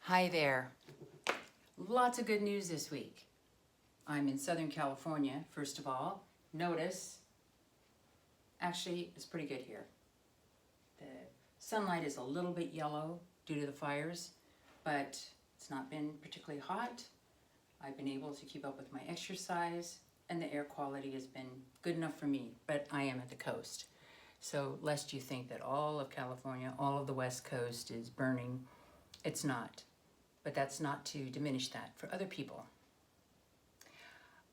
Hi there. Lots of good news this week. I'm in Southern California, first of all. Notice, actually, it's pretty good here. The sunlight is a little bit yellow due to the fires, but it's not been particularly hot. I've been able to keep up with my exercise, and the air quality has been good enough for me, but I am at the coast. So lest you think that all of California, all of the West Coast is burning, it's not. But that's not to diminish that for other people.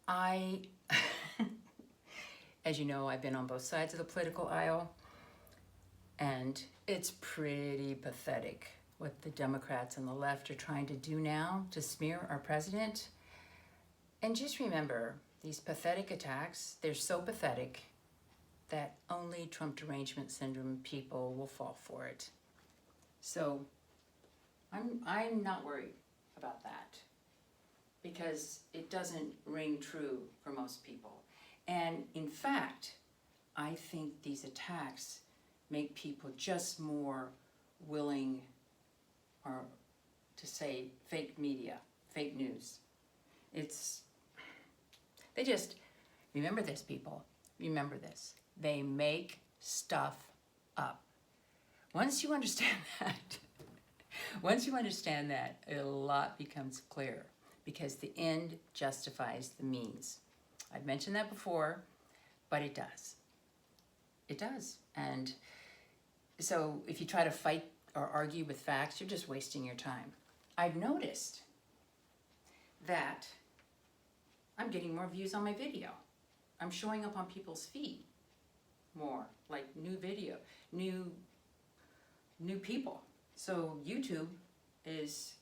As you know, I've been on both sides of the political aisle, and it's pretty pathetic what the Democrats and the left are trying to do now to smear our president. And just remember, these pathetic attacks, they're so pathetic that only Trump derangement syndrome people will fall for it. So I'm not worried about that because it doesn't ring true for most people. And in fact, I think these attacks make people just more willing or to say fake media, fake news. Remember this, people, remember this. They make stuff up. Once you understand that, a lot becomes clear because the end justifies the means. I've mentioned that before, but it does. It does. And so if you try to fight or argue with facts, you're just wasting your time. I've noticed that I'm getting more views on my video. I'm showing up on people's feed more, like new video, new people. So YouTube is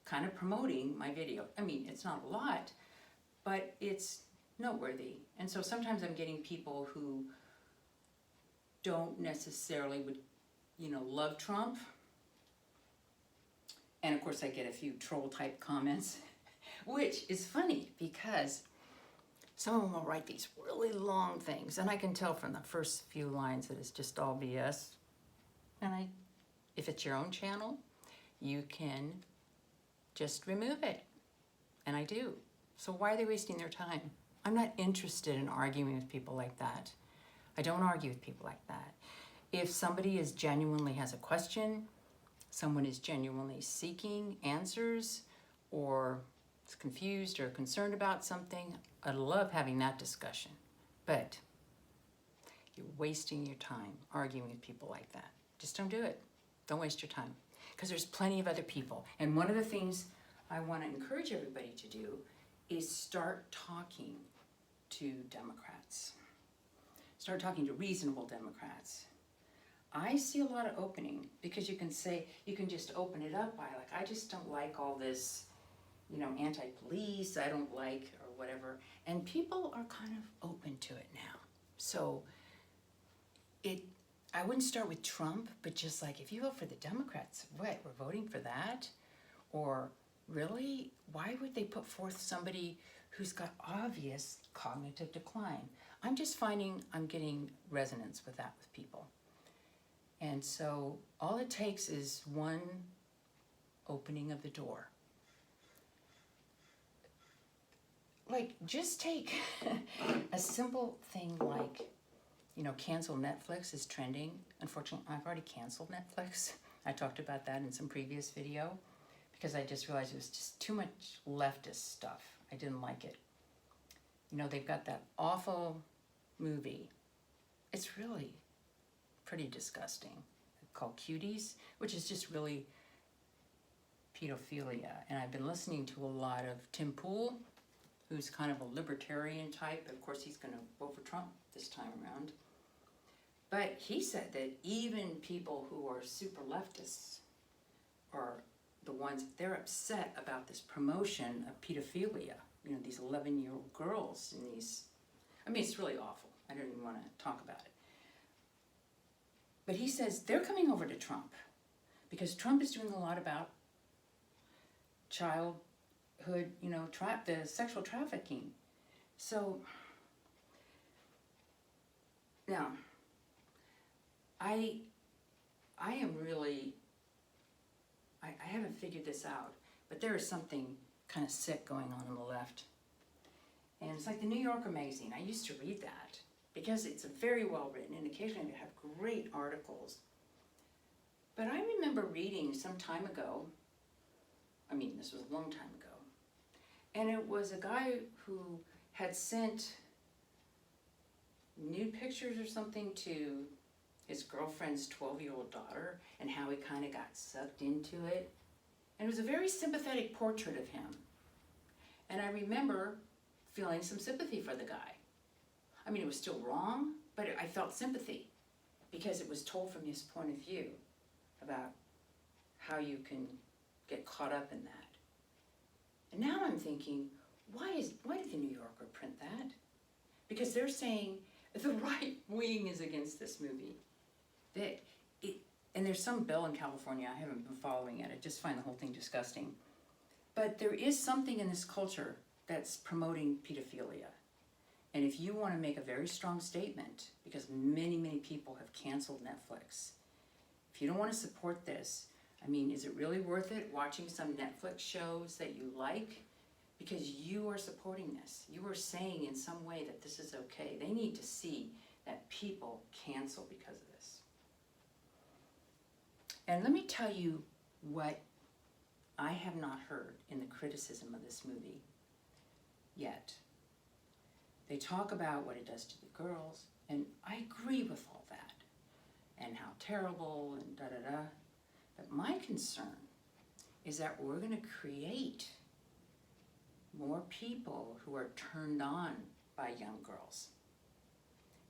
kind of promoting my video. I mean, it's not a lot, but it's noteworthy. And so sometimes I'm getting people who don't necessarily love Trump. And of course I get a few troll type comments, which is funny because some of them will write these really long things, and I can tell from the first few lines that it's just all BS. And if it's your own channel, you can just remove it. And I do. So why are they wasting their time? I'm not interested in arguing with people like that. I don't argue with people like that. If somebody genuinely has a question, someone is genuinely seeking answers, or is confused or concerned about something, I love having that discussion. But you're wasting your time arguing with people like that. Just don't do it. Don't waste your time. Because there's plenty of other people. And one of the things I want to encourage everybody to do is start talking to Democrats. Start talking to reasonable Democrats. I see a lot of opening because you can just open it up by I just don't like all this, anti-police, I don't like, or whatever. And people are kind of open to it now. So I wouldn't start with Trump, but just if you vote for the Democrats, what, we're voting for that? Or really, why would they put forth somebody who's got obvious cognitive decline? I'm just finding I'm getting resonance with that with people. And so all it takes is one opening of the door. Just take a simple thing cancel Netflix is trending. Unfortunately, I've already canceled Netflix. I talked about that in some previous video because I just realized it was just too much leftist stuff. I didn't like it. They've got that awful movie. It's really pretty disgusting, called Cuties, which is just really pedophilia. And I've been listening to a lot of Tim Pool, who's kind of a libertarian type. Of course, he's going to vote for Trump this time around. But he said that even people who are super leftists are the ones, they're upset about this promotion of pedophilia. These 11-year-old girls and it's really awful. I don't even want to talk about it. But he says they're coming over to Trump because Trump is doing a lot about childhood, the sexual trafficking. So now, I am really I haven't figured this out, but there is something kind of sick going on the left. And it's like the New Yorker magazine. I used to read that because it's very well written and occasionally they have great articles. But I remember reading some time ago, I mean, this was a long time ago, and it was a guy who had sent nude pictures or something to his girlfriend's 12-year-old daughter and how he kind of got sucked into it. And it was a very sympathetic portrait of him. And I remember feeling some sympathy for the guy. I mean, it was still wrong, but I felt sympathy because it was told from his point of view about how you can get caught up in that. And now I'm thinking, why did the New Yorker print that? Because they're saying the right wing is against this movie. And there's some bill in California, I haven't been following it, I just find the whole thing disgusting. But there is something in this culture that's promoting pedophilia. And if you want to make a very strong statement, because many, many people have canceled Netflix, if you don't want to support this, I mean, is it really worth it watching some Netflix shows that you like? Because you are supporting this. You are saying in some way that this is okay. They need to see that people cancel because of this. And let me tell you what I have not heard in the criticism of this movie yet. They talk about what it does to the girls, and I agree with all that, and how terrible, and da-da-da. But my concern is that we're going to create more people who are turned on by young girls,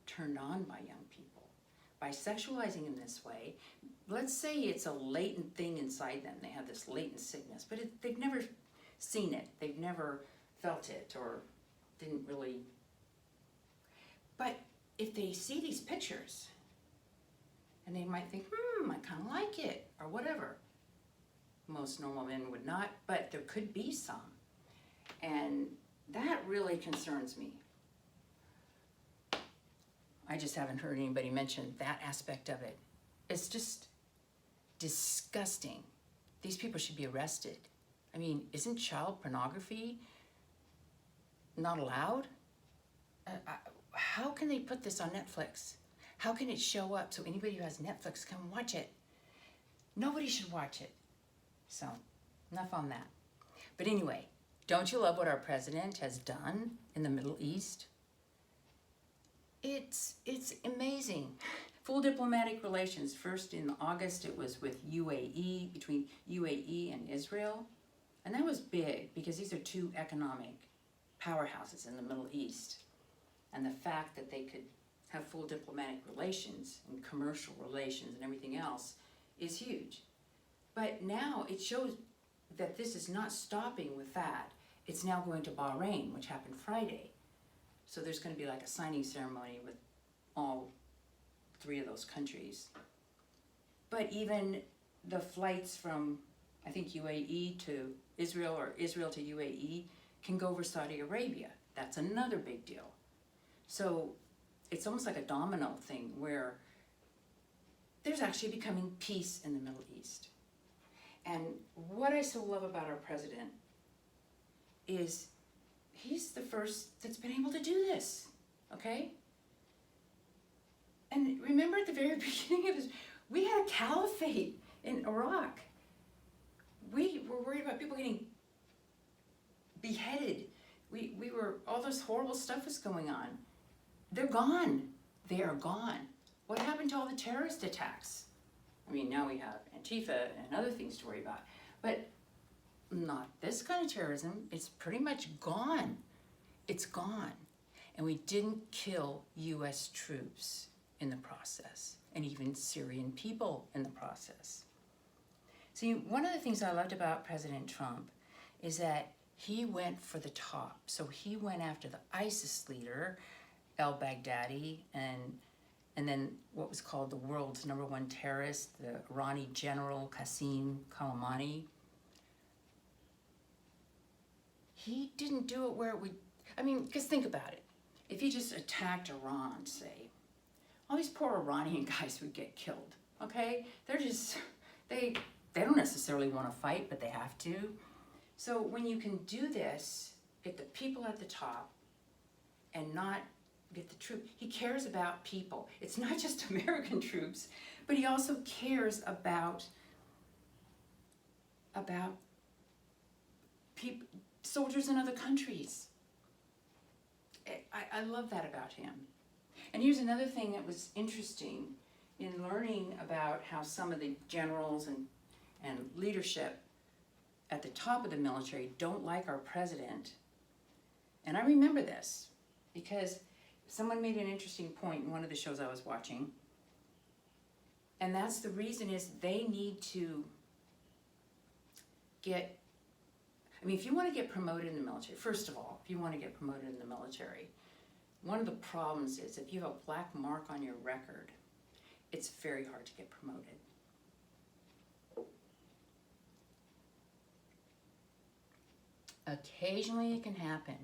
turned on by young people. By sexualizing in this way, let's say it's a latent thing inside them. They have this latent sickness, but they've never seen it. They've never felt it or didn't really. But if they see these pictures, and they might think, I kind of like it, or whatever. Most normal men would not, but there could be some. And that really concerns me. I just haven't heard anybody mention that aspect of it. It's just disgusting. These people should be arrested. I mean, isn't child pornography not allowed? How can they put this on Netflix? How can it show up so anybody who has Netflix can watch it? Nobody should watch it. So, enough on that. But anyway, don't you love what our president has done in the Middle East? It's amazing. Full diplomatic relations. First in August it was with UAE, between UAE and Israel. And that was big because these are two economic powerhouses in the Middle East. And the fact that they could have full diplomatic relations and commercial relations and everything else is huge. But now it shows that this is not stopping with that. It's now going to Bahrain, which happened Friday. So there's going to be like a signing ceremony with all three of those countries. But even the flights from, I think, UAE to Israel or Israel to UAE can go over Saudi Arabia. That's another big deal. So it's almost like a domino thing where there's actually becoming peace in the Middle East. And what I so love about our president is he's the first that's been able to do this, okay? And remember at the very beginning of this, we had a caliphate in Iraq. We were worried about people getting beheaded. We were, all this horrible stuff was going on. They're gone. They are gone. What happened to all the terrorist attacks? I mean, now we have Antifa and other things to worry about. But not this kind of terrorism. It's pretty much gone. It's gone. And we didn't kill U.S. troops in the process, and even Syrian people in the process. See, one of the things I loved about President Trump is that he went for the top. So he went after the ISIS leader, al-Baghdadi, and then what was called the world's #1 terrorist, the Irani general Qasem Soleimani. He didn't do it where it would, I mean, because think about it. If he just attacked Iran, say, all these poor Iranian guys would get killed, okay? They're just, they don't necessarily want to fight, but they have to. So when you can do this, get the people at the top and not get the troops. He cares about people. It's not just American troops, but he also cares about people, soldiers in other countries. I love that about him. And here's another thing that was interesting in learning about how some of the generals and leadership at the top of the military don't like our president. And I remember this because someone made an interesting point in one of the shows I was watching. And that's the reason is they need to get, I mean, if you want to get promoted in the military, first of all, if you want to get promoted in the military, one of the problems is if you have a black mark on your record, it's very hard to get promoted. Occasionally it can happen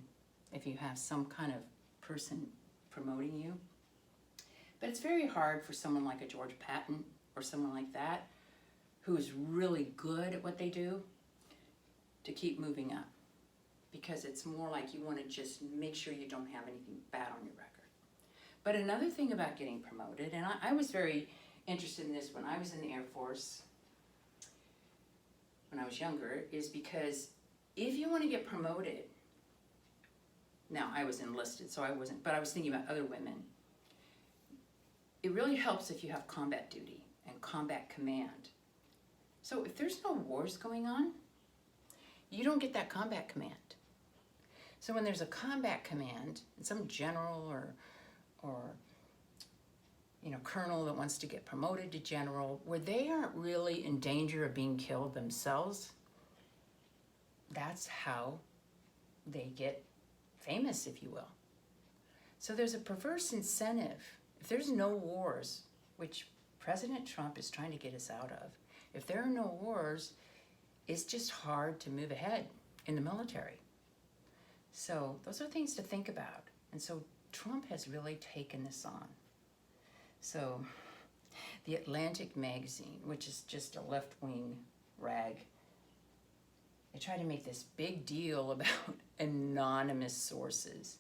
if you have some kind of person promoting you, but it's very hard for someone like a George Patton or someone like that who is really good at what they do to keep moving up, because it's more like you want to just make sure you don't have anything bad on your record. But another thing about getting promoted, and I was very interested in this when I was in the Air Force, when I was younger, is because if you want to get promoted, now I was enlisted, so I wasn't, but I was thinking about other women. It really helps if you have combat duty and combat command. So if there's no wars going on, you don't get that combat command. So when there's a combat command, and some general or colonel that wants to get promoted to general, where they aren't really in danger of being killed themselves, that's how they get famous, if you will. So there's a perverse incentive. If there's no wars, which President Trump is trying to get us out of, if there are no wars, it's just hard to move ahead in the military. So those are things to think about. And so Trump has really taken this on. So the Atlantic magazine, which is just a left-wing rag, they try to make this big deal about anonymous sources.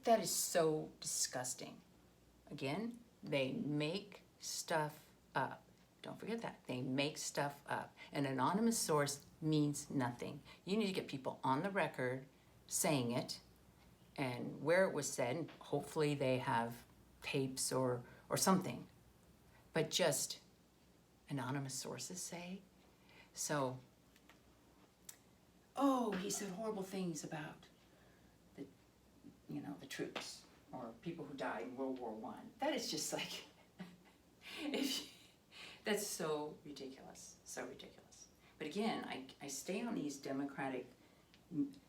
That is so disgusting. Again, they make stuff up. Don't forget that. They make stuff up. An anonymous source means nothing. You need to get people on the record saying it and where it was said. Hopefully they have tapes or something. But just anonymous sources say. So, oh, he said horrible things about the troops or people who died in World War I. That is just like, that's so ridiculous, so ridiculous. But again, I stay on these Democratic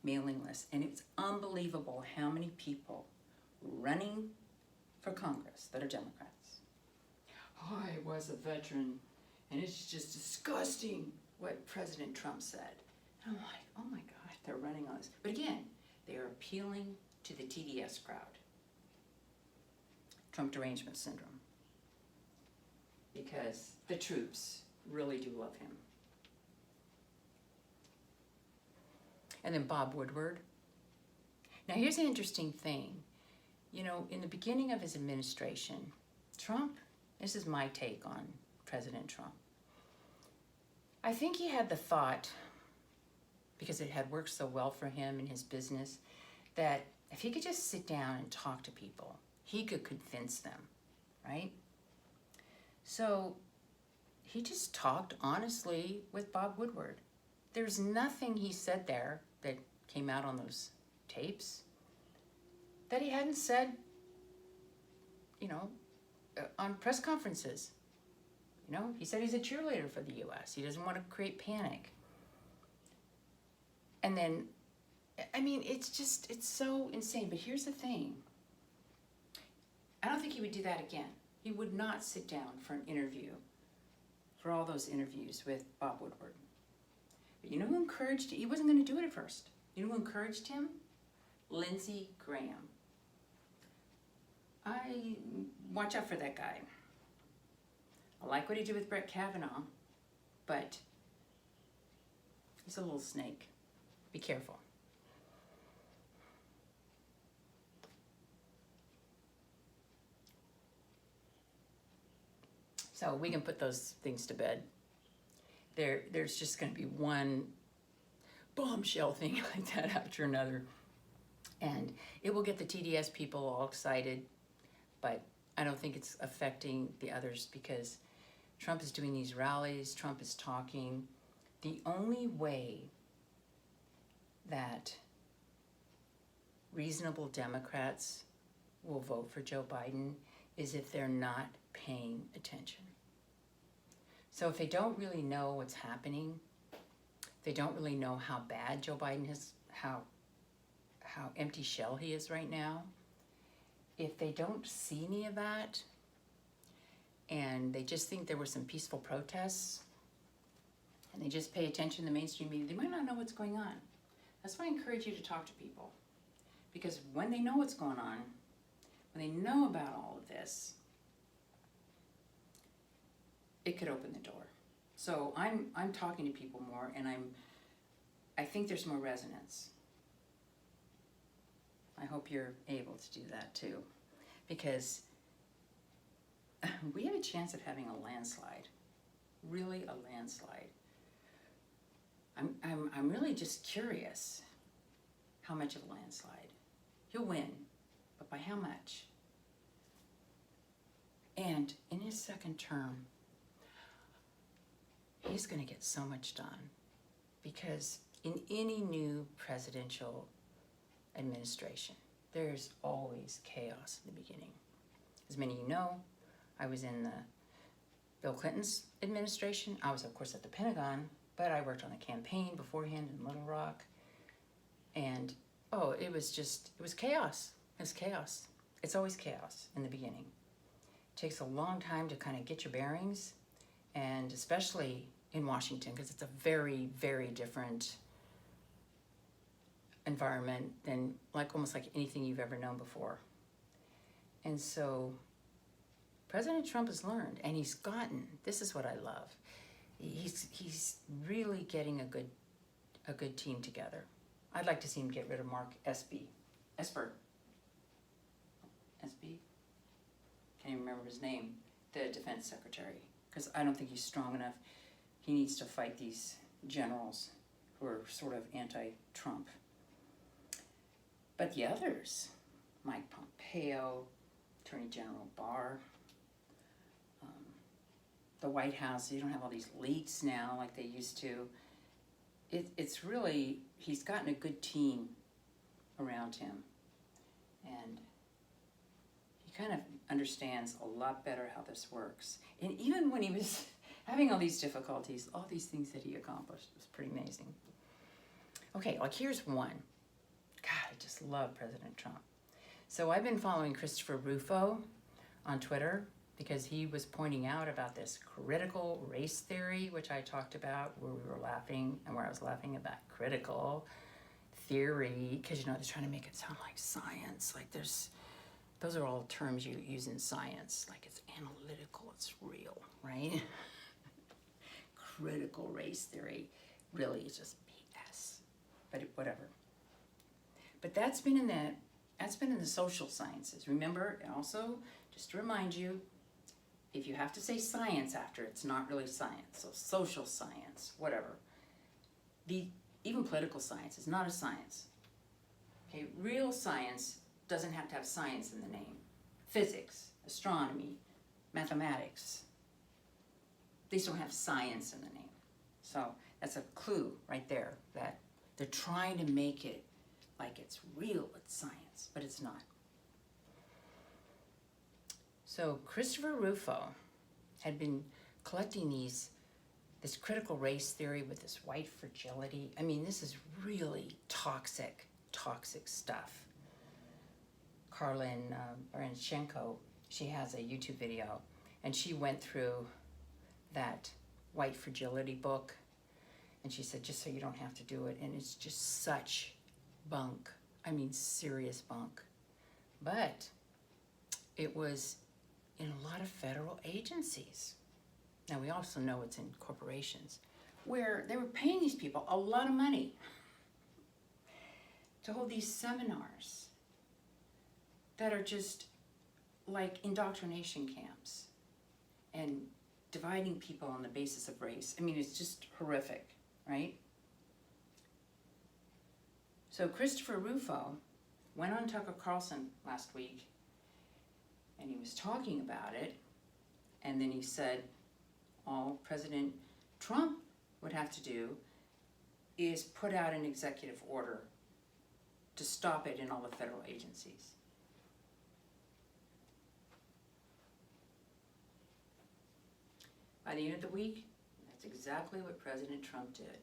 mailing lists, and it's unbelievable how many people running for Congress that are Democrats. I was a veteran, and it's just disgusting what President Trump said. And I'm like, oh my God, they're running on this. But again, they are appealing to the TDS crowd, Trump derangement syndrome, because the troops really do love him. And then Bob Woodward. Now here's an interesting thing. In the beginning of his administration, Trump, this is my take on President Trump. I think he had the thought, because it had worked so well for him in his business, that if he could just sit down and talk to people, he could convince them, right? So he just talked honestly with Bob Woodward. There's nothing he said there that came out on those tapes that he hadn't said, on press conferences. He said he's a cheerleader for the U.S. He doesn't want to create panic. And then, it's so insane. But here's the thing. I don't think he would do that again. He would not sit down for an interview, for all those interviews with Bob Woodward. But you know who encouraged him? He wasn't going to do it at first. You know who encouraged him? Lindsey Graham. Watch out for that guy. I like what he did with Brett Kavanaugh. but he's a little snake. Be careful. So we can put those things to bed. There's just going to be one bombshell thing like that after another. And it will get the TDS people all excited, but I don't think it's affecting the others because Trump is doing these rallies, Trump is talking. The only way that reasonable Democrats will vote for Joe Biden is if they're not paying attention. So if they don't really know what's happening, they don't really know how bad Joe Biden is, how empty shell he is right now, if they don't see any of that, and they just think there were some peaceful protests, and they just pay attention to the mainstream media, they might not know what's going on. That's why I encourage you to talk to people. Because when they know what's going on, when they know about all of this, it could open the door. So I'm talking to people more, and I think there's more resonance. I hope you're able to do that too, because we have a chance of having a landslide, really a landslide. I'm really just curious how much of a landslide. He'll win, but by how much? And in his second term, he's going to get so much done, because in any new presidential administration, there's always chaos in the beginning. As many of you know, I was in the Bill Clinton's administration. I was, of course, at the Pentagon, but I worked on the campaign beforehand in Little Rock. And, it was chaos. It was chaos. It's always chaos in the beginning. It takes a long time to kind of get your bearings, and especially in Washington, because it's a very, very different environment than almost like anything you've ever known before. And so President Trump has learned, and he's gotten, this is what I love, he's really getting a good team together. I'd like to see him get rid of Mark Esper. Can't even remember his name, the defense secretary, because I don't think he's strong enough. He needs to fight these generals who are sort of anti-Trump. But the others, Mike Pompeo, Attorney General Barr, the White House, you don't have all these leaks now like they used to. It's really, he's gotten a good team around him. And he kind of understands a lot better how this works. And even when he was having all these difficulties, all these things that he accomplished was pretty amazing. Okay, here's one. God, I just love President Trump. So I've been following Christopher Rufo on Twitter because he was pointing out about this critical race theory, which I talked about, where we were laughing, and where I was laughing about critical theory, because, they're trying to make it sound like science. Like those are all terms you use in science. Like it's analytical, it's real, right? Critical race theory really is just BS, but whatever. But that's been in the social sciences. Remember, also, just to remind you, if you have to say science after, it's not really science. So social science, whatever. Even political science is not a science. Okay, real science doesn't have to have science in the name. Physics, astronomy, mathematics, these don't have science in the name. So that's a clue right there that they're trying to make it like it's real, it's science, but it's not. So Christopher Rufo had been collecting this critical race theory with this white fragility. I mean, this is really toxic stuff. Karlin Baryshchenko, she has a YouTube video, and she went through that white fragility book, and she said, just so you don't have to do it, and it's just such bunk. I mean, serious bunk. But it was in a lot of federal agencies. Now we also know it's in corporations where they were paying these people a lot of money to hold these seminars that are just like indoctrination camps and dividing people on the basis of race. I mean, it's just horrific, right? So Christopher Rufo went on Tucker Carlson last week and he was talking about it, and then he said all President Trump would have to do is put out an executive order to stop it in all the federal agencies. By the end of the week, that's exactly what President Trump did.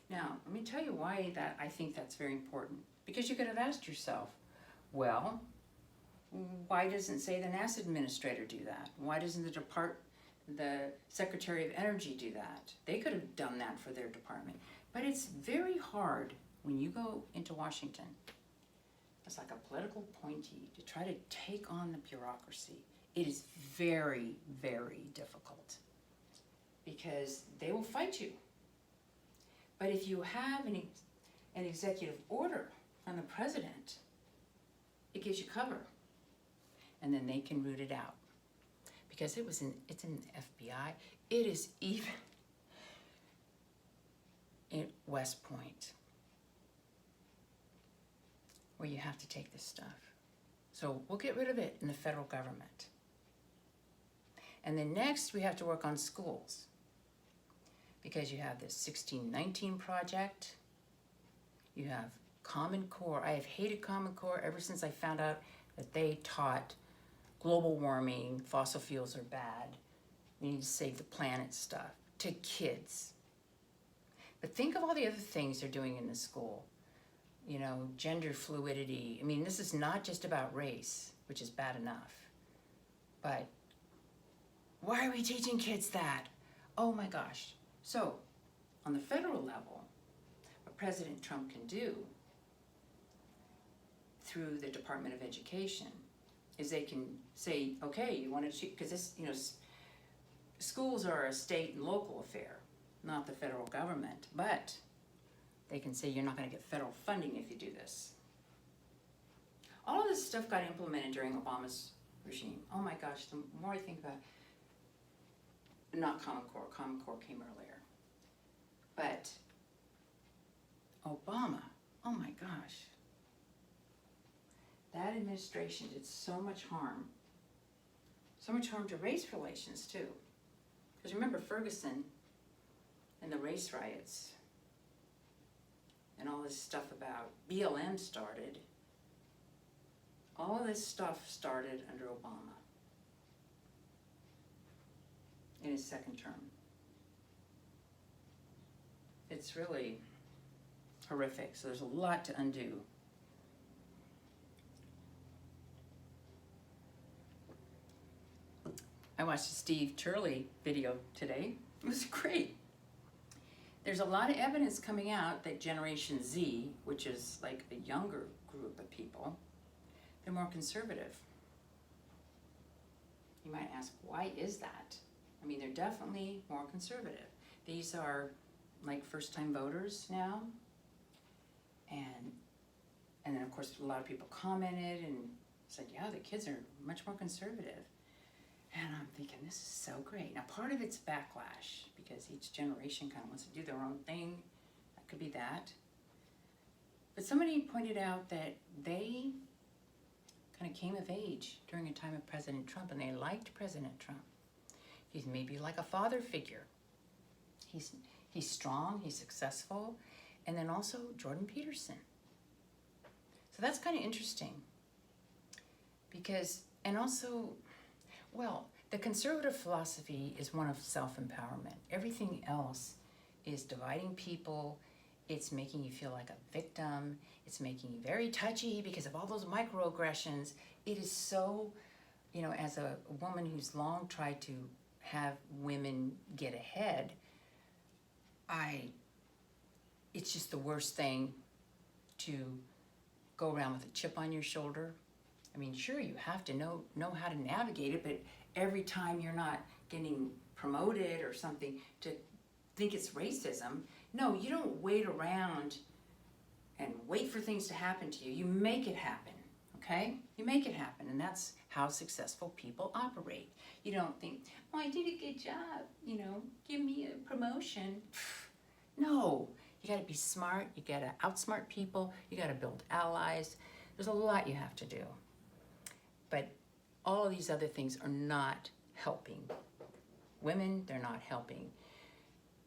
Now, let me tell you why I think that's very important. Because you could have asked yourself, well, why doesn't, say, the NASA administrator do that? Why doesn't the Secretary of Energy do that? They could have done that for their department. But it's very hard when you go into Washington. It's like a political appointee to try to take on the bureaucracy. It is very, very difficult because they will fight you. But if you have an executive order from the president, it gives you cover. And then they can root it out. Because it's in the FBI. It is even in West Point where you have to take this stuff. So we'll get rid of it in the federal government. And then next we have to work on schools. Because you have this 1619 project, you have Common Core. I have hated Common Core ever since I found out that they taught global warming, fossil fuels are bad, we need to save the planet stuff to kids. But think of all the other things they're doing in the school. You know, gender fluidity. I mean, this is not just about race, which is bad enough. But why are we teaching kids that? Oh my gosh. So, on the federal level, what President Trump can do through the Department of Education is they can say, okay, you want to, because this, you know, schools are a state and local affair, not the federal government, but they can say you're not going to get federal funding if you do this. All of this stuff got implemented during Obama's regime. Oh my gosh, the more I think about it, not Common Core came earlier. But Obama, oh my gosh, that administration did so much harm to race relations too. Because remember Ferguson and the race riots and all this stuff about BLM started. All of this stuff started under Obama in his second term. It's really horrific, so there's a lot to undo. I watched a Steve Turley video today. It was great. There's a lot of evidence coming out that Generation Z, which is like a younger group of people, they're more conservative. You might ask, why is that? I mean, they're definitely more conservative. These are like first-time voters now. And then, of course, a lot of people commented and said, yeah, the kids are much more conservative. And I'm thinking, this is so great. Now, part of it's backlash, because each generation kind of wants to do their own thing. That could be that. But somebody pointed out that they kind of came of age during a time of President Trump, and they liked President Trump. He's maybe like a father figure. He's strong, he's successful, and then also Jordan Peterson. So that's kind of interesting. Because, and also, well, the conservative philosophy is one of self-empowerment. Everything else is dividing people. It's making you feel like a victim. It's making you very touchy because of all those microaggressions. It is so, you know, as a woman who's long tried to have women get ahead, it's just the worst thing to go around with a chip on your shoulder. I mean, sure, you have to know how to navigate it, but every time you're not getting promoted or something to think it's racism. No, you don't wait around and wait for things to happen to you. You make it happen, okay? You make it happen, and that's how successful people operate. You don't think, oh, I did a good job, give me a promotion. No, you gotta be smart, you gotta outsmart people, you gotta build allies. There's a lot you have to do. But all of these other things are not helping women, they're not helping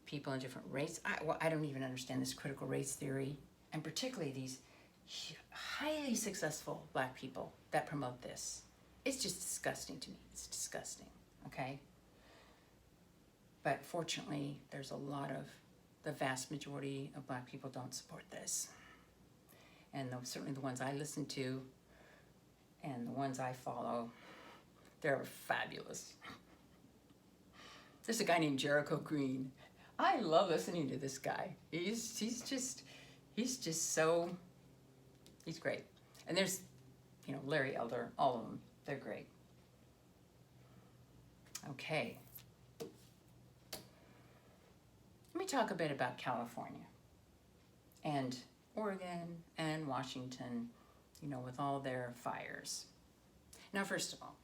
people in different race. I don't even understand this critical race theory, and particularly these highly successful Black people that promote this. It's just disgusting to me. It's disgusting, okay? But fortunately, there's a lot of, the vast majority of Black people don't support this. And certainly the ones I listen to and the ones I follow, they're fabulous. There's a guy named Jericho Green. I love listening to this guy. He's great. And there's, Larry Elder, all of them, they're great. Okay. Let me talk a bit about California and Oregon and Washington, with all their fires. Now, first of all,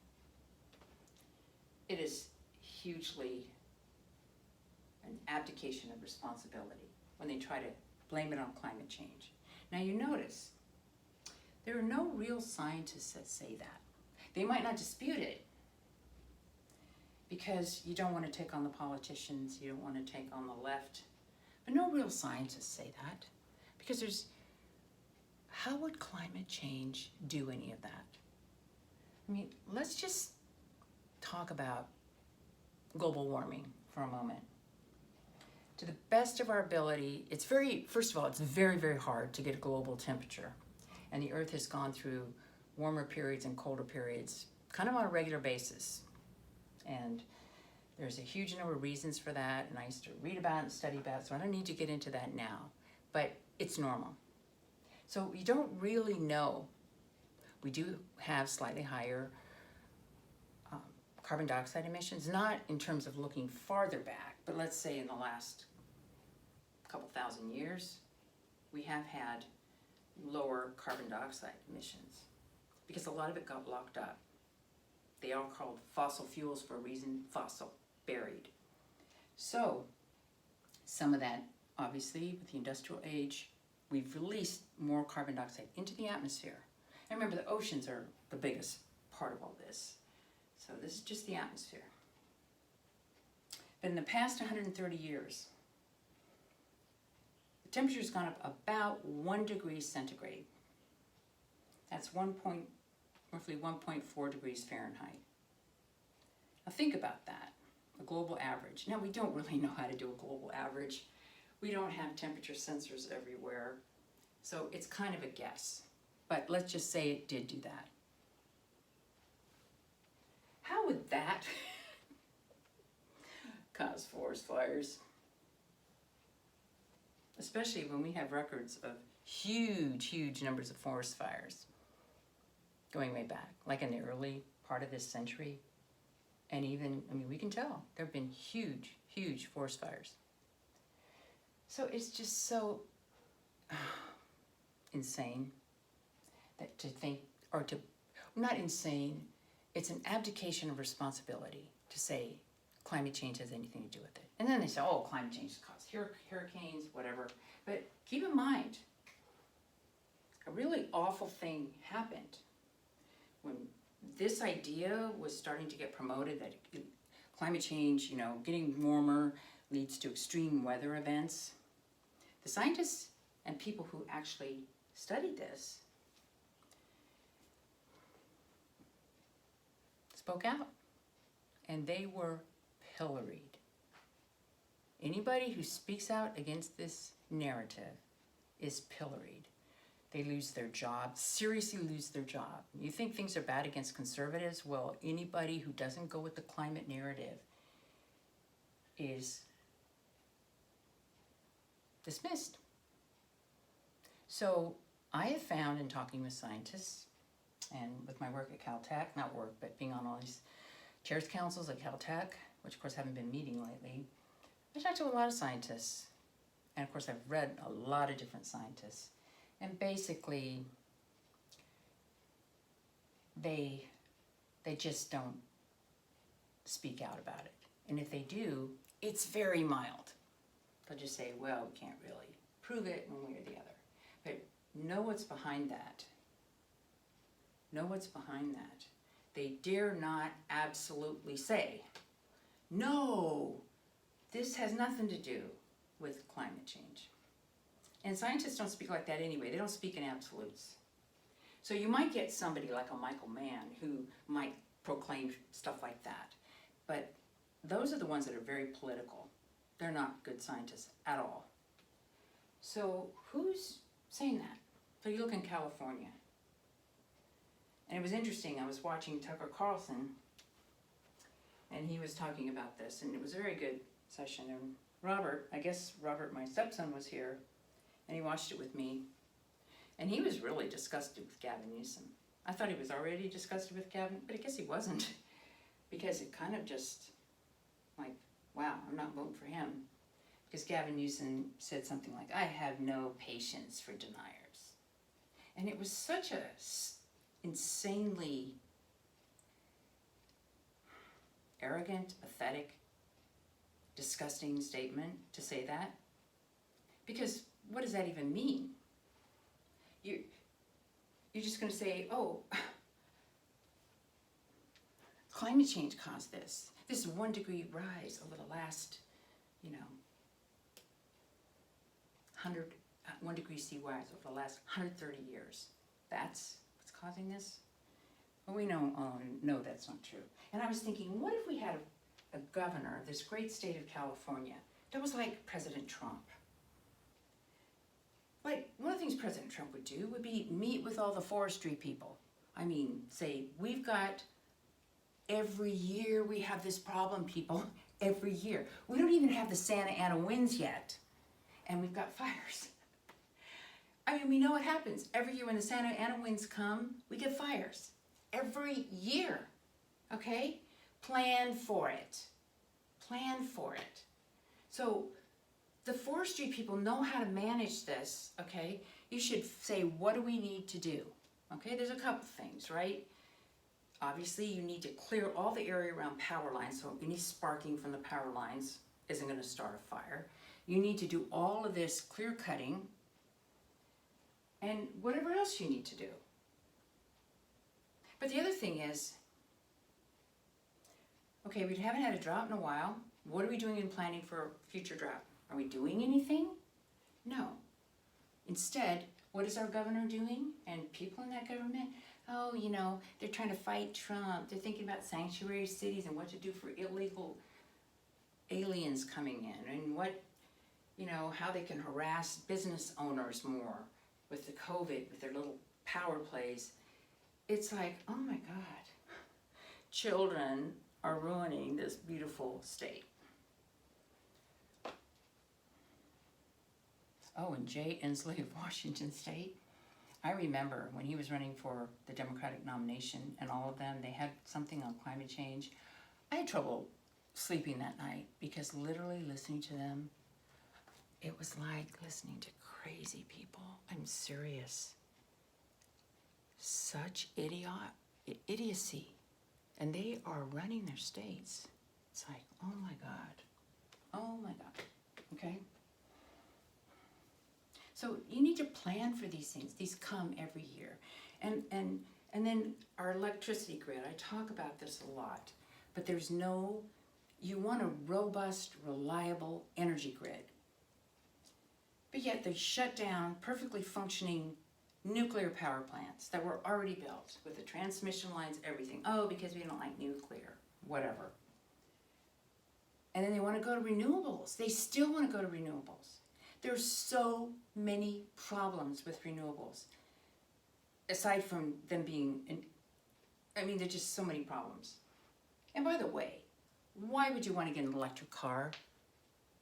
it is hugely an abdication of responsibility when they try to blame it on climate change. Now, you notice there are no real scientists that say that. They might not dispute it because you don't want to take on the politicians, you don't want to take on the left, but no real scientists say that because how would climate change do any of that? I mean, let's just talk about global warming for a moment. To the best of our ability, first of all, it's very, very hard to get a global temperature. And the Earth has gone through warmer periods and colder periods kind of on a regular basis. And there's a huge number of reasons for that, and I used to read about and study about it, so I don't need to get into that now. But it's normal. So you don't really know. We do have slightly higher carbon dioxide emissions, not in terms of looking farther back, but let's say in the last couple thousand years, we have had lower carbon dioxide emissions because a lot of it got locked up. They are called fossil fuels for a reason, fossil, buried. So some of that, obviously, with the industrial age, we've released more carbon dioxide into the atmosphere. And remember, the oceans are the biggest part of all this. So this is just the atmosphere. But in the past 130 years, the temperature's gone up about 1 degree centigrade. That's roughly 1.4 degrees Fahrenheit. Now think about that, a global average. Now we don't really know how to do a global average. We don't have temperature sensors everywhere, so it's kind of a guess. But let's just say it did do that. How would that cause forest fires? Especially when we have records of huge, huge numbers of forest fires going way back, like in the early part of this century. And even, we can tell there have been huge, huge forest fires. So it's just so insane that to think, not insane, it's an abdication of responsibility to say climate change has anything to do with it. And then they say, oh, climate change causes hurricanes, whatever. But keep in mind, a really awful thing happened when this idea was starting to get promoted that climate change, getting warmer leads to extreme weather events. The scientists and people who actually studied this spoke out, and they were pilloried. Anybody who speaks out against this narrative is pilloried. They lose their job, seriously lose their job. You think things are bad against conservatives? Well, anybody who doesn't go with the climate narrative is dismissed. So I have found in talking with scientists And with my work at Caltech, not work, but being on all these chairs councils at Caltech, which of course haven't been meeting lately, I talked to a lot of scientists. And of course I've read a lot of different scientists. And basically, they just don't speak out about it. And if they do, it's very mild. They'll just say, well, we can't really prove it one way or the other. But know what's behind that. Know what's behind that. They dare not absolutely say, no, this has nothing to do with climate change. And scientists don't speak like that anyway. They don't speak in absolutes. So you might get somebody like a Michael Mann who might proclaim stuff like that. But those are the ones that are very political. They're not good scientists at all. So who's saying that? So you look in California. And it was interesting, I was watching Tucker Carlson, and he was talking about this, and it was a very good session. And Robert, my stepson, was here, and he watched it with me, and he was really disgusted with Gavin Newsom. I thought he was already disgusted with Gavin, but I guess he wasn't, because it kind of just, like, wow, I'm not voting for him. Because Gavin Newsom said something like, I have no patience for deniers. And it was such a insanely arrogant, pathetic, disgusting statement to say that. Because what does that even mean? You're just going to say, oh, climate change caused this. This 1 degree rise over the last, 1 degree C rise over the last 130 years. That's what's causing this? Well, we know that's not true. And I was thinking, what if we had a governor of this great state of California that was like President Trump? Like, one of the things President Trump would do would be meet with all the forestry people. I mean, say, every year we have this problem, people, every year. We don't even have the Santa Ana winds yet, and we've got fires. I mean, we know what happens. Every year when the Santa Ana winds come, we get fires. Every year, okay? Plan for it. Plan for it. So the forestry people know how to manage this, okay? You should say, what do we need to do? Okay, there's a couple things, right? Obviously, you need to clear all the area around power lines, so any sparking from the power lines isn't going to start a fire. You need to do all of this clear cutting and whatever else you need to do. But the other thing is, okay, we haven't had a drought in a while. What are we doing in planning for future drought? Are we doing anything? No. Instead, what is our governor doing and people in that government? Oh, they're trying to fight Trump. They're thinking about sanctuary cities and what to do for illegal aliens coming in and what, how they can harass business owners more with the COVID, with their little power plays. It's like, oh my God, children are ruining this beautiful state. Oh, and Jay Inslee of Washington State, I remember when he was running for the Democratic nomination and all of them, they had something on climate change. I had trouble sleeping that night because literally listening to them, it was like listening to crazy people. I'm serious. Such idiocy. And they are running their states. It's like, oh my God. Oh my God. Okay? So you need to plan for these things. These come every year. And then our electricity grid, I talk about this a lot, but you want a robust, reliable energy grid. But yet they shut down perfectly functioning nuclear power plants that were already built with the transmission lines, everything. Oh, because we don't like nuclear, whatever. And then they want to go to renewables. They still want to go to renewables. There's so many problems with renewables. Aside from them being, there's just so many problems. And by the way, why would you want to get an electric car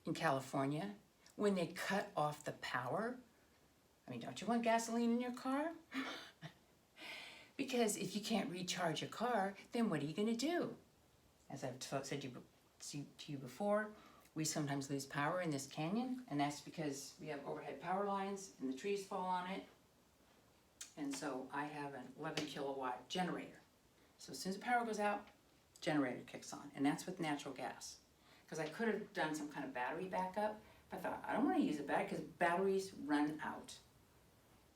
in California when they cut off the power? Don't you want gasoline in your car? Because if you can't recharge your car, then what are you going to do? As I've said to you before, we sometimes lose power in this canyon, and that's because we have overhead power lines and the trees fall on it. And so I have an 11 kilowatt generator. So as soon as the power goes out, generator kicks on, and that's with natural gas. Because I could have done some kind of battery backup, but I thought, I don't want to use a battery because batteries run out.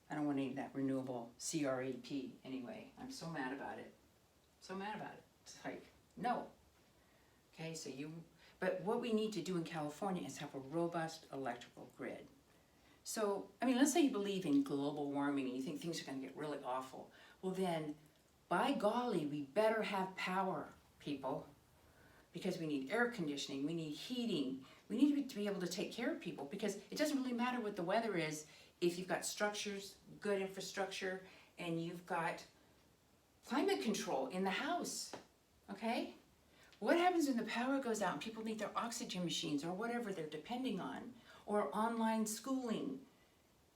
I don't want any of that renewable CREP anyway. I'm so mad about it. So mad about it. It's like, no. Okay, but what we need to do in California is have a robust electrical grid. So, I mean, let's say you believe in global warming and you think things are going to get really awful. Well then, by golly, we better have power, people. Because we need air conditioning, we need heating. We need to be able to take care of people because it doesn't really matter what the weather is if you've got structures, good infrastructure, and you've got climate control in the house, okay? What happens when the power goes out and people need their oxygen machines or whatever they're depending on, or online schooling,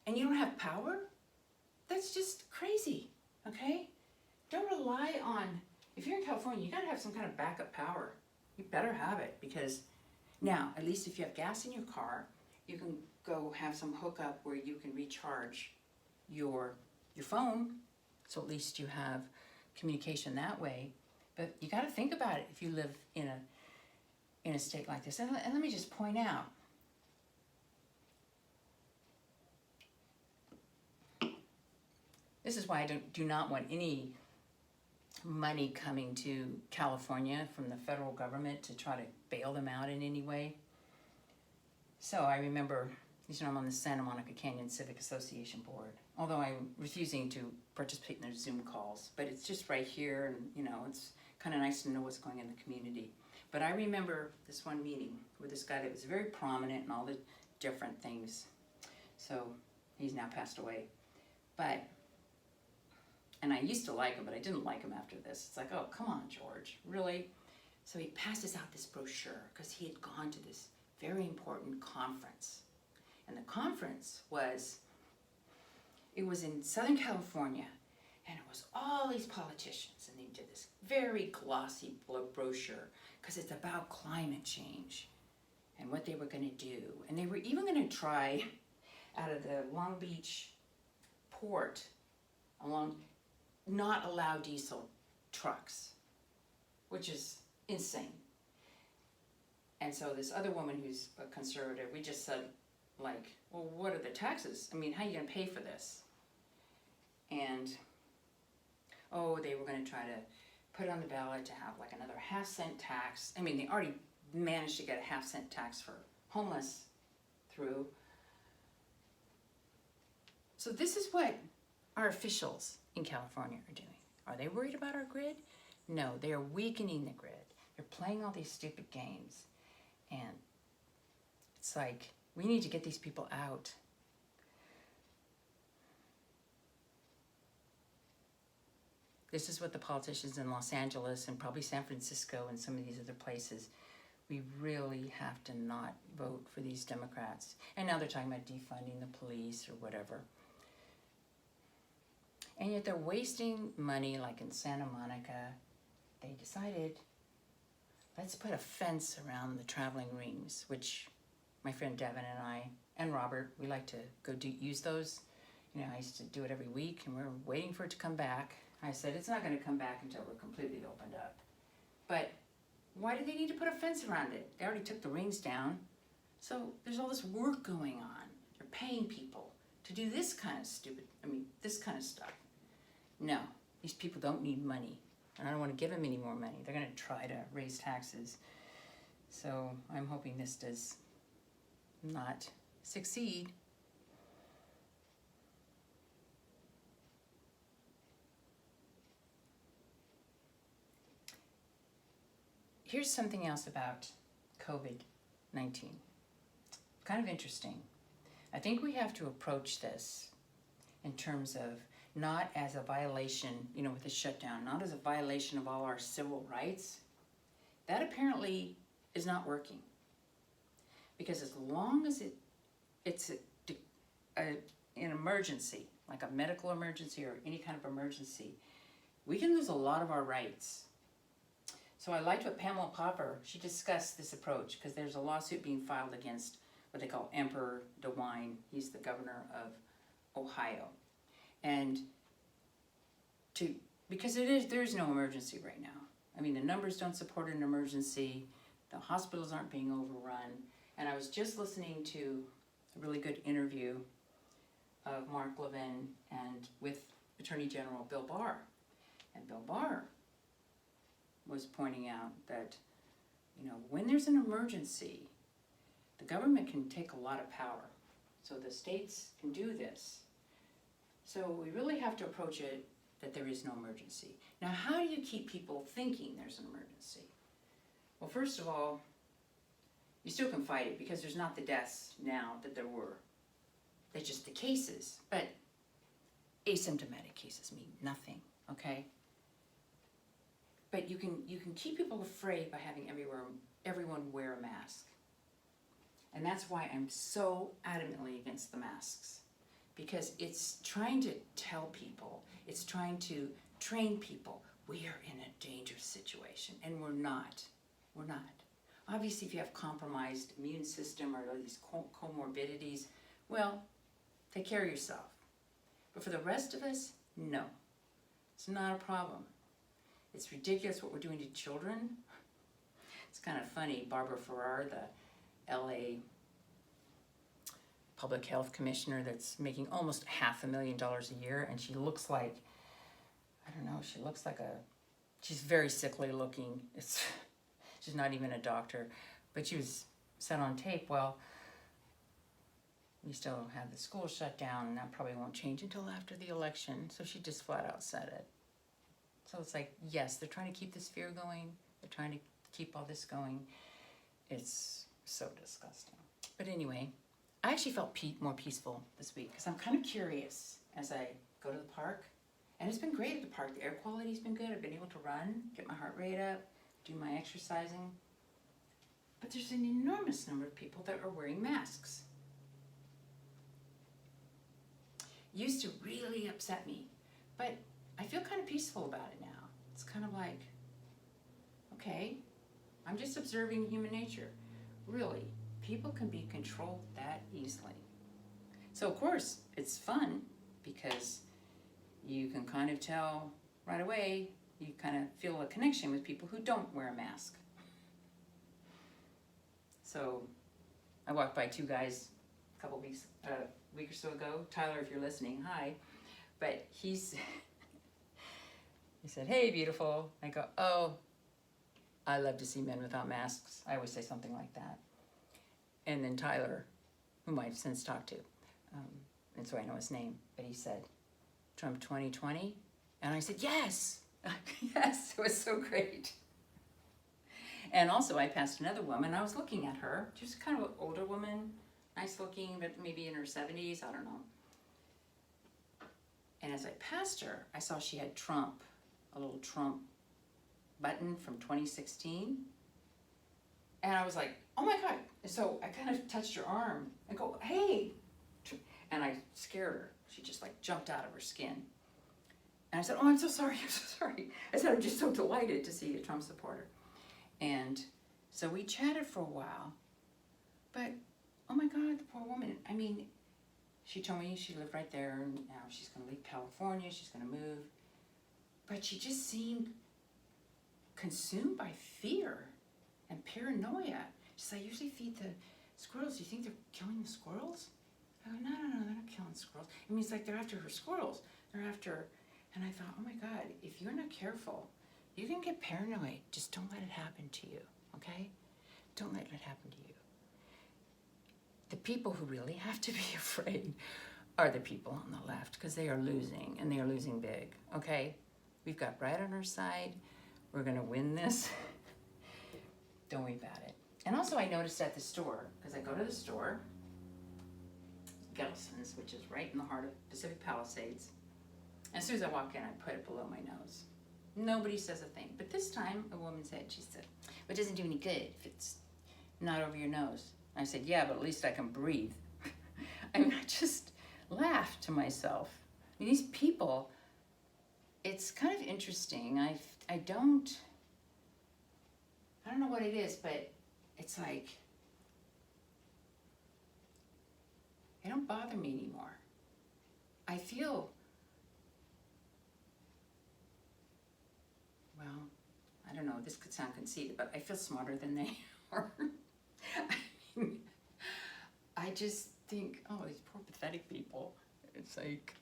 and you don't have power? That's just crazy, okay? Don't rely on, if you're in California, you gotta have some kind of backup power. You better have it because now, at least if you have gas in your car, you can go have some hookup where you can recharge your phone, so at least you have communication that way. But you got to think about it if you live in a state like this. And let me just point out, this is why I do not want any money coming to California from the federal government to try to bail them out in any way. So I remember, I'm on the Santa Monica Canyon Civic Association board, although I'm refusing to participate in their Zoom calls, but it's just right here, and it's kind of nice to know what's going on in the community. But I remember this one meeting with this guy that was very prominent in all the different things. So he's now passed away. And I used to like him, but I didn't like him after this. It's like, oh, come on, George, really? So he passes out this brochure because he had gone to this very important conference. And the conference was in Southern California, and it was all these politicians, and they did this very glossy brochure because it's about climate change and what they were going to do. And they were even going to try out of the Long Beach port not allow diesel trucks, which is insane. And so this other woman who's a conservative, we just said, like, well, what are the taxes? I mean, how are you going to pay for this? And, they were going to try to put it on the ballot to have like another 50-cent tax. I mean, they already managed to get a 50-cent tax for homeless through. So this is what our officials in California are doing. Are they worried about our grid? No, they are weakening the grid. They're playing all these stupid games. And it's like, we need to get these people out. This is what the politicians in Los Angeles and probably San Francisco and some of these other places, we really have to not vote for these Democrats. And now they're talking about defunding the police or whatever. And yet they're wasting money, like in Santa Monica. They decided, let's put a fence around the traveling rings, which my friend Devin and I, and Robert, we like to go use those. I used to do it every week, and we're waiting for it to come back. I said, it's not going to come back until we're completely opened up. But why do they need to put a fence around it? They already took the rings down. So there's all this work going on. They're paying people to do this kind of this kind of stuff. No, these people don't need money. And I don't want to give them any more money. They're going to try to raise taxes. So I'm hoping this does not succeed. Here's something else about COVID-19. Kind of interesting. I think we have to approach this in terms of not as a violation, with the shutdown, not as a violation of all our civil rights. That apparently is not working. Because as long as it's an emergency, like a medical emergency or any kind of emergency, we can lose a lot of our rights. So I liked what Pamela Popper, she discussed this approach because there's a lawsuit being filed against what they call Emperor DeWine. He's the governor of Ohio. And because there's no emergency right now. I mean, the numbers don't support an emergency. The hospitals aren't being overrun. And I was just listening to a really good interview of Mark Levin and with Attorney General Bill Barr. And Bill Barr was pointing out that, when there's an emergency, the government can take a lot of power. So the states can do this. So we really have to approach it that there is no emergency. Now, how do you keep people thinking there's an emergency? Well, first of all, you still can fight it because there's not the deaths now that there were. There's just the cases, but asymptomatic cases mean nothing, okay? But you can keep people afraid by having everyone wear a mask. And that's why I'm so adamantly against the masks. Because it's trying to tell people, it's trying to train people, we are in a dangerous situation, and we're not. We're not. Obviously, if you have compromised immune system or these comorbidities, well, take care of yourself. But for the rest of us, no. It's not a problem. It's ridiculous what we're doing to children. It's kind of funny, Barbara Ferrer, the LA public health commissioner that's making almost $500,000 a year, and she looks like, I don't know, she's very sickly looking. She's not even a doctor, but she was said on tape, well, we still have the school shut down, and that probably won't change until after the election. So she just flat out said it. So it's like, yes, they're trying to keep this fear going. They're trying to keep all this going. It's so disgusting. But anyway, I actually felt more peaceful this week because I'm kind of curious as I go to the park. And it's been great at the park. The air quality's been good. I've been able to run, get my heart rate up, do my exercising. But there's an enormous number of people that are wearing masks. Used to really upset me, but I feel kind of peaceful about it now. It's kind of like, okay, I'm just observing human nature. Really, people can be controlled that easily. So of course, it's fun because you can kind of tell right away, you kind of feel a connection with people who don't wear a mask. So I walked by two guys a week or so ago. Tyler, if you're listening, hi. But he said, hey, beautiful. I go, oh, I love to see men without masks. I always say something like that. And then Tyler, whom I've since talked to, and so I know his name, but he said, Trump 2020? And I said, yes. Yes, it was so great. And also I passed another woman. I was looking at her. She was kind of an older woman, nice looking, but maybe in her 70s, I don't know. And as I passed her, I saw she had Trump, a little Trump button from 2016. And I was like, oh my God. And so I kind of touched her arm and go, hey. And I scared her. She just like jumped out of her skin. And I said, oh, I'm so sorry, I'm so sorry. I said, I'm just so delighted to see a Trump supporter. And so we chatted for a while, but oh my God, the poor woman. I mean, she told me she lived right there and now she's gonna leave California, she's gonna move. But she just seemed consumed by fear and paranoia. She said, I usually feed the squirrels. Do you think they're killing the squirrels? I go, no, they're not killing squirrels. I mean, it's like they're after her squirrels. They're after, and I thought, oh my God, if you're not careful, you can get paranoid. Just don't let it happen to you, okay? Don't let it happen to you. The people who really have to be afraid are the people on the left because they are losing, and they are losing big, okay? We've got right on our side. We're gonna win this. Don't worry about it. And also I noticed at the store, because I go to the store, Gelson's, which is right in the heart of Pacific Palisades. As soon as I walk in, I put it below my nose. Nobody says a thing. But this time, a woman said, she said, well, it doesn't do any good if it's not over your nose. I said, yeah, but at least I can breathe. I mean, I just laughed to myself. I mean, these people, it's kind of interesting. I don't know what it is, but it's like, they don't bother me anymore. I feel, well, I don't know, this could sound conceited, but I feel smarter than they are. I mean, I just think, oh, these poor pathetic people. It's like,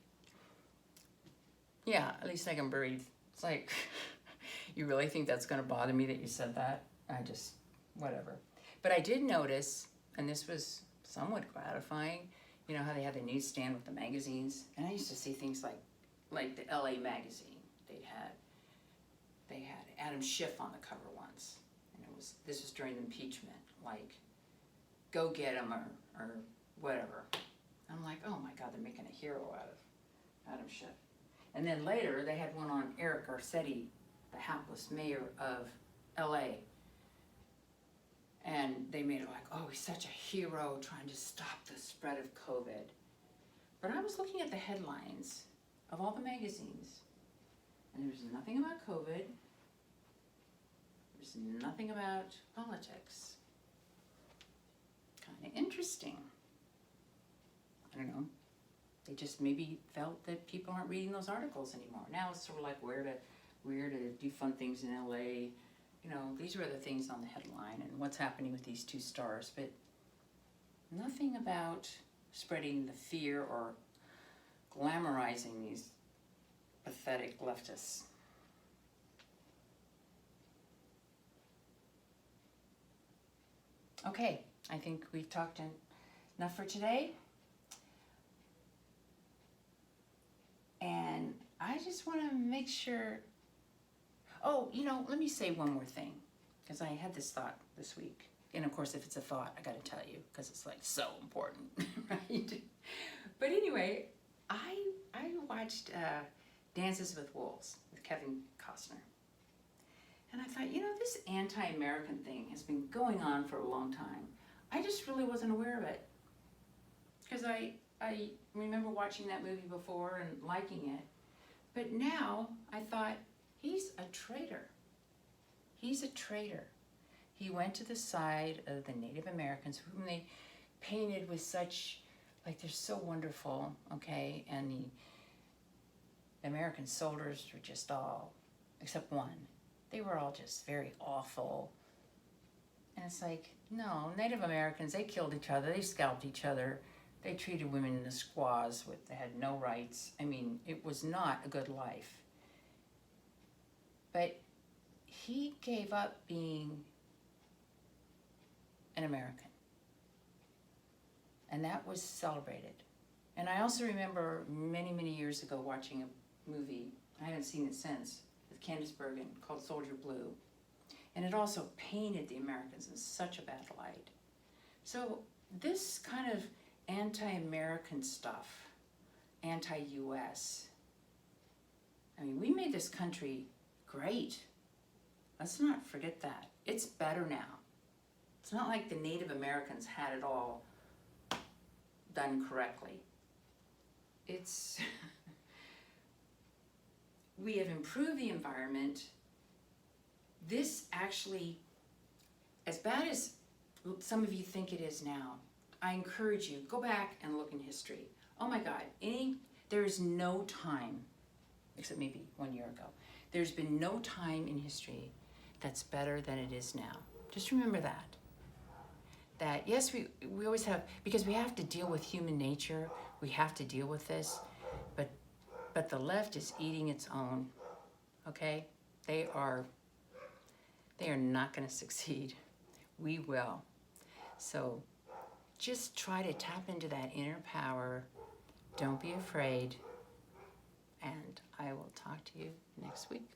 yeah, at least I can breathe. It's like, you really think that's going to bother me that you said that? I just, whatever. But I did notice, and this was somewhat gratifying, you know how they had the newsstand with the magazines? And I used to see things like the LA magazine. They had Adam Schiff on the cover once. And this was during the impeachment, like, go get him or whatever. I'm like, oh my God, they're making a hero out of Adam Schiff. And then later, they had one on Eric Garcetti, the hapless mayor of LA. And they made it like, oh, he's such a hero trying to stop the spread of COVID. But I was looking at the headlines of all the magazines, and there's nothing about COVID. There's nothing about politics. Kind of interesting. I don't know. They just maybe felt that people aren't reading those articles anymore. Now it's sort of like where to do fun things in LA. You know, these were the things on the headline and what's happening with these two stars, but nothing about spreading the fear or glamorizing these pathetic leftists. Okay, I think we've talked enough for today. And I just want to make sure, oh, you know, let me say one more thing, because I had this thought this week. And of course, if it's a thought, I got to tell you, because it's like so important, right? But anyway, I watched Dances with Wolves with Kevin Costner. And I thought, you know, this anti-American thing has been going on for a long time. I just really wasn't aware of it. Because I remember watching that movie before and liking it. But now I thought, he's a traitor. He's a traitor. He went to the side of the Native Americans, whom they painted with such, like, they're so wonderful, okay? And the American soldiers were just all, except one, they were all just very awful. And it's like, no, Native Americans, they killed each other, they scalped each other, they treated women in the squaws with, they had no rights. I mean, it was not a good life. But he gave up being an American. And that was celebrated. And I also remember many, many years ago watching a movie, I haven't seen it since, with Candice Bergen called Soldier Blue. And it also painted the Americans in such a bad light. So this kind of anti-American stuff, anti-US, I mean, we made this country great. Let's not forget that. It's better now. It's not like the Native Americans had it all done correctly. It's, we have improved the environment. This actually, as bad as some of you think it is now, I encourage you, go back and look in history. Oh my God, there is no time, except maybe 1 year ago, there's been no time in history that's better than it is now. Just remember that. That yes, we always have, because we have to deal with human nature, we have to deal with this, but the left is eating its own, okay? They are not gonna succeed. We will. So just try to tap into that inner power. Don't be afraid. And I will talk to you next week.